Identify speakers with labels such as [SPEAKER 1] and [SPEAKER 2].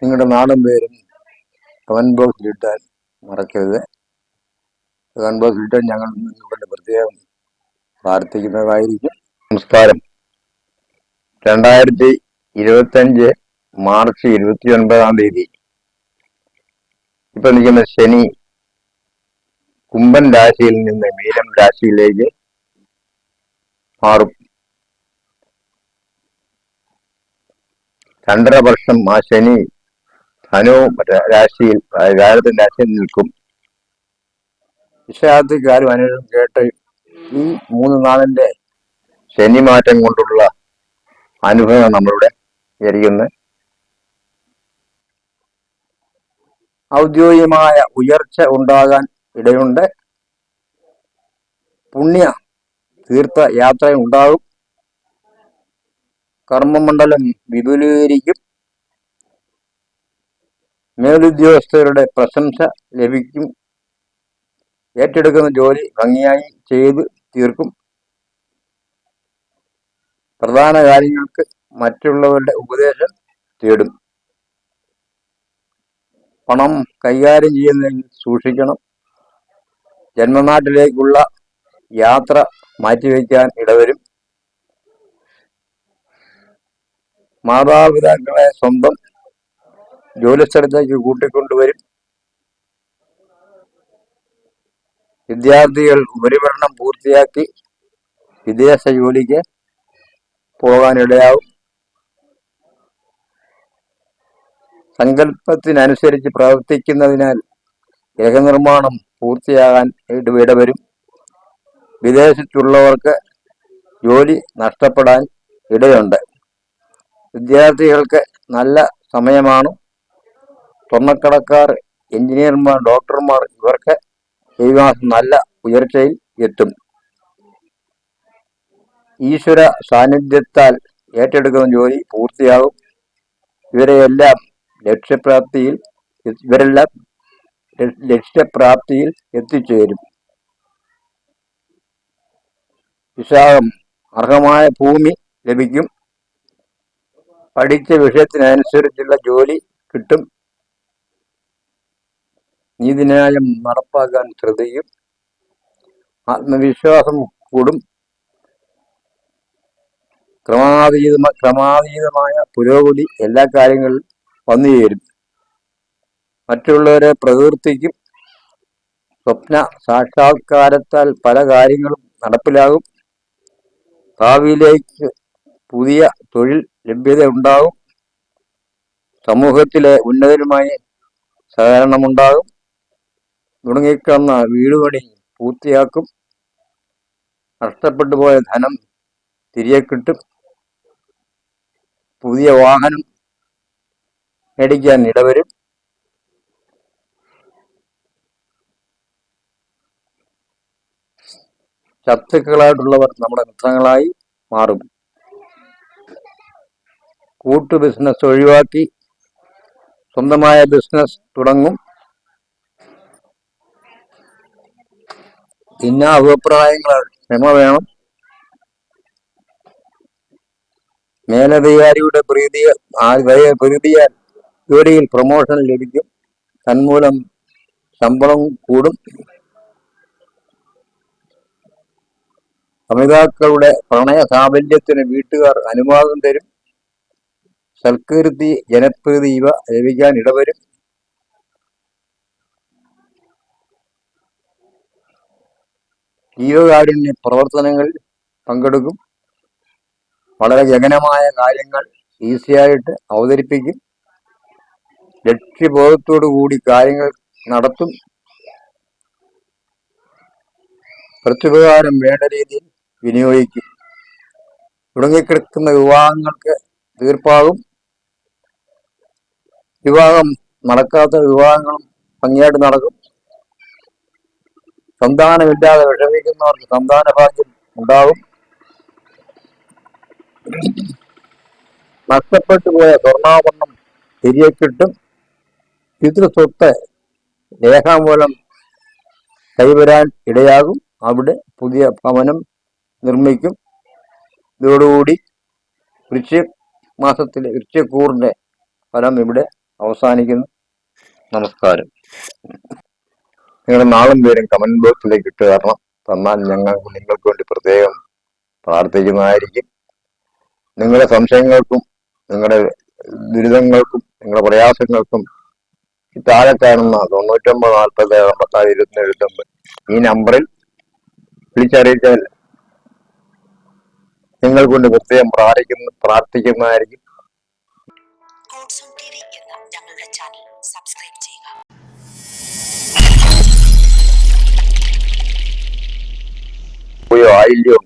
[SPEAKER 1] നിങ്ങളുടെ നാളും പേരും കമന്റ് ബോക്സിൽ ഇട്ടാൽ മറക്കരുത്. കമന്റ് ബോക്സിൽ ഇട്ടാൽ ഞങ്ങൾ നിങ്ങളുടെ പ്രത്യേകം പ്രാർത്ഥിക്കുന്നതായിരിക്കും. നമസ്കാരം. 2025 മാർച്ച് 29 ഇപ്പൊ നിൽക്കുന്ന ശനി കുംഭൻ രാശിയിൽ നിന്ന് മീനം രാശിയിലേക്ക് മാറും. 2.5 വർഷം ആ ശനി ധനു രാശിയിൽ വ്യാഴത്തിന്റെ രാശിയിൽ നിൽക്കും. വിഷയാർത്ഥിക്കാരും അനുഭവം കേട്ട് ഈ 3 നാളിന്റെ ശനി മാറ്റം കൊണ്ടുള്ള അനുഭവം നമ്മളുടെ വിചാരിക്കുന്നത്. ഔദ്യോഗികമായ ഉയർച്ച ഉണ്ടാകാൻ ഇടയുണ്ട്. പുണ്യ തീർത്ഥ യാത്ര ഉണ്ടാകും. കർമ്മമണ്ഡലം വിപുലീകരിക്കും. മേലുദ്യോഗസ്ഥരുടെ പ്രശംസ ലഭിക്കും. ഏറ്റെടുക്കുന്ന ജോലി ഭംഗിയായി ചെയ്ത് തീർക്കും. പ്രധാന കാര്യങ്ങൾക്ക് മറ്റുള്ളവരുടെ ഉപദേശം തേടും. പണം കൈകാര്യം ചെയ്യുന്നതിൽ സൂക്ഷിക്കണം. ജന്മനാട്ടിലേക്കുള്ള യാത്ര മാറ്റിവെക്കാൻ ഇടവരും. മാതാപിതാക്കളെ സ്വന്തം ജോലിസ്ഥലത്തേക്ക് കൂട്ടിക്കൊണ്ടുവരും. വിദ്യാർത്ഥികൾ ഉപരിപഠനം പൂർത്തിയാക്കി വിദേശ ജോലിക്ക് പോകാനിടയാവും. സങ്കല്പത്തിനനുസരിച്ച് പ്രവർത്തിക്കുന്നതിനാൽ ഗൃഹനിർമ്മാണം പൂർത്തിയാകാൻ ഇടവരും. വിദേശത്തുള്ളവർക്ക് ജോലി നഷ്ടപ്പെടാൻ ഇടയുണ്ട്. വിദ്യാർത്ഥികൾക്ക് നല്ല സമയമാണ്. സ്വർണ്ണക്കടക്കാർ, എഞ്ചിനീയർമാർ, ഡോക്ടർമാർ ഇവർക്ക് ഈ മാസം നല്ല ഉയർച്ചയിൽ എത്തും. ഈശ്വര സാന്നിധ്യത്താൽ ഏറ്റെടുക്കുന്ന ജോലി പൂർത്തിയാകും. ഇവരെല്ലാം ലക്ഷ്യപ്രാപ്തിയിൽ എത്തിച്ചേരും. വിശാഖം അർഹമായ ഭൂമി ലഭിക്കും. പഠിച്ച വിഷയത്തിനനുസരിച്ചുള്ള ജോലി കിട്ടും. നീതിന്യായം നടപ്പാക്കാൻ ശ്രദ്ധിക്കും. ആത്മവിശ്വാസം കൂടും. ക്രമാതീതമായ പുരോഗതി എല്ലാ കാര്യങ്ങളിലും വന്നു ചേരും. മറ്റുള്ളവരെ പ്രകീർത്തിക്കും. സ്വപ്ന സാക്ഷാത്കാരത്താൽ പല കാര്യങ്ങളും നടപ്പിലാകും. ഭാവിയിലേക്ക് പുതിയ തൊഴിൽ ലഭ്യത ഉണ്ടാകും. സമൂഹത്തിലെ ഉന്നതരുമായി സഹകരണമുണ്ടാകും. മുടങ്ങിക്കിടന്ന വീടുപണി പൂർത്തിയാക്കും. നഷ്ടപ്പെട്ടു പോയ ധനം തിരികെ കിട്ടും. പുതിയ വാഹനം മേടിക്കാൻ ഇടവരും. ശത്രുക്കളായിട്ടുള്ളവർ നമ്മുടെ മിത്രങ്ങളായി മാറും. കൂട്ടു ബിസിനസ് ഒഴിവാക്കി സ്വന്തമായ ബിസിനസ് തുടങ്ങും. ഭിന്നാഭിപ്രായങ്ങൾ ക്ഷമ വേണം. മേലധികാരിയുടെ പ്രീതിയാൽ ജോലിയിൽ പ്രൊമോഷൻ ലഭിക്കും. തന്മൂലം ശമ്പളം കൂടും. സമിതാക്കളുടെ പ്രണയ സാഫല്യത്തിന് വീട്ടുകാർ അനുവാദം തരും. സൽകീർത്തി, ജനപ്രീതി ഇവ ലഭിക്കാൻ ഇടവരും. ജീവകാരുണ്യ പ്രവർത്തനങ്ങളിൽ പങ്കെടുക്കും. വളരെ ഗഹനമായ കാര്യങ്ങൾ ഈസിയായിട്ട് അവതരിപ്പിക്കും. ലക്ഷ്യബോധത്തോടു കൂടി കാര്യങ്ങൾ നടത്തും. പ്രത്യുപകാരം വേണ്ട രീതിയിൽ വിനിയോഗിക്കും. തുടങ്ങിക്കിടക്കുന്ന വിവാഹങ്ങൾക്ക് തീർപ്പാകും. വിവാഹം നടക്കാത്ത വിവാഹങ്ങളും ഭംഗിയായിട്ട് നടക്കും. സന്താനമില്ലാതെ വിഷമിക്കുന്നവർക്ക് സന്താന ഭാഗ്യം ഉണ്ടാകും. നഷ്ടപ്പെട്ടു പോയ സ്വർണ്ണാഭരണം തിരികെ കിട്ടും. പിതൃസ്വത്ത് രേഖാമൂലം കൈവരാൻ ഇടയാകും. അവിടെ പുതിയ ഭവനം നിർമ്മിക്കും. ഇതോടുകൂടി വൃശ്ചിക മാസത്തിലെ വൃശ്ചികക്കൂറിന്റെ ഫലം ഇവിടെ അവസാനിക്കുന്നു. നമസ്കാരം. നിങ്ങളുടെ നാളും പേരും കമന്റ് ബോക്സിലേക്ക് ഇട്ട് തന്നാൽ നിങ്ങൾക്ക് വേണ്ടി പ്രത്യേകം പ്രാർത്ഥിക്കുന്നതായിരിക്കും. നിങ്ങളുടെ സംശയങ്ങൾക്കും നിങ്ങളുടെ ദുരിതങ്ങൾക്കും നിങ്ങളുടെ പ്രയാസങ്ങൾക്കും താഴെ കാണുന്ന 9940 ഈ നമ്പറിൽ വിളിച്ചറിയിച്ചാൽ നിങ്ങൾക്ക് കൊണ്ട് പ്രത്യേകം പ്രാർത്ഥിക്കുന്നതായിരിക്കും.
[SPEAKER 2] ഞങ്ങളുടെ ചാനൽ സബ്സ്ക്രൈബ് ചെയ്യുക.
[SPEAKER 1] ആയില്യം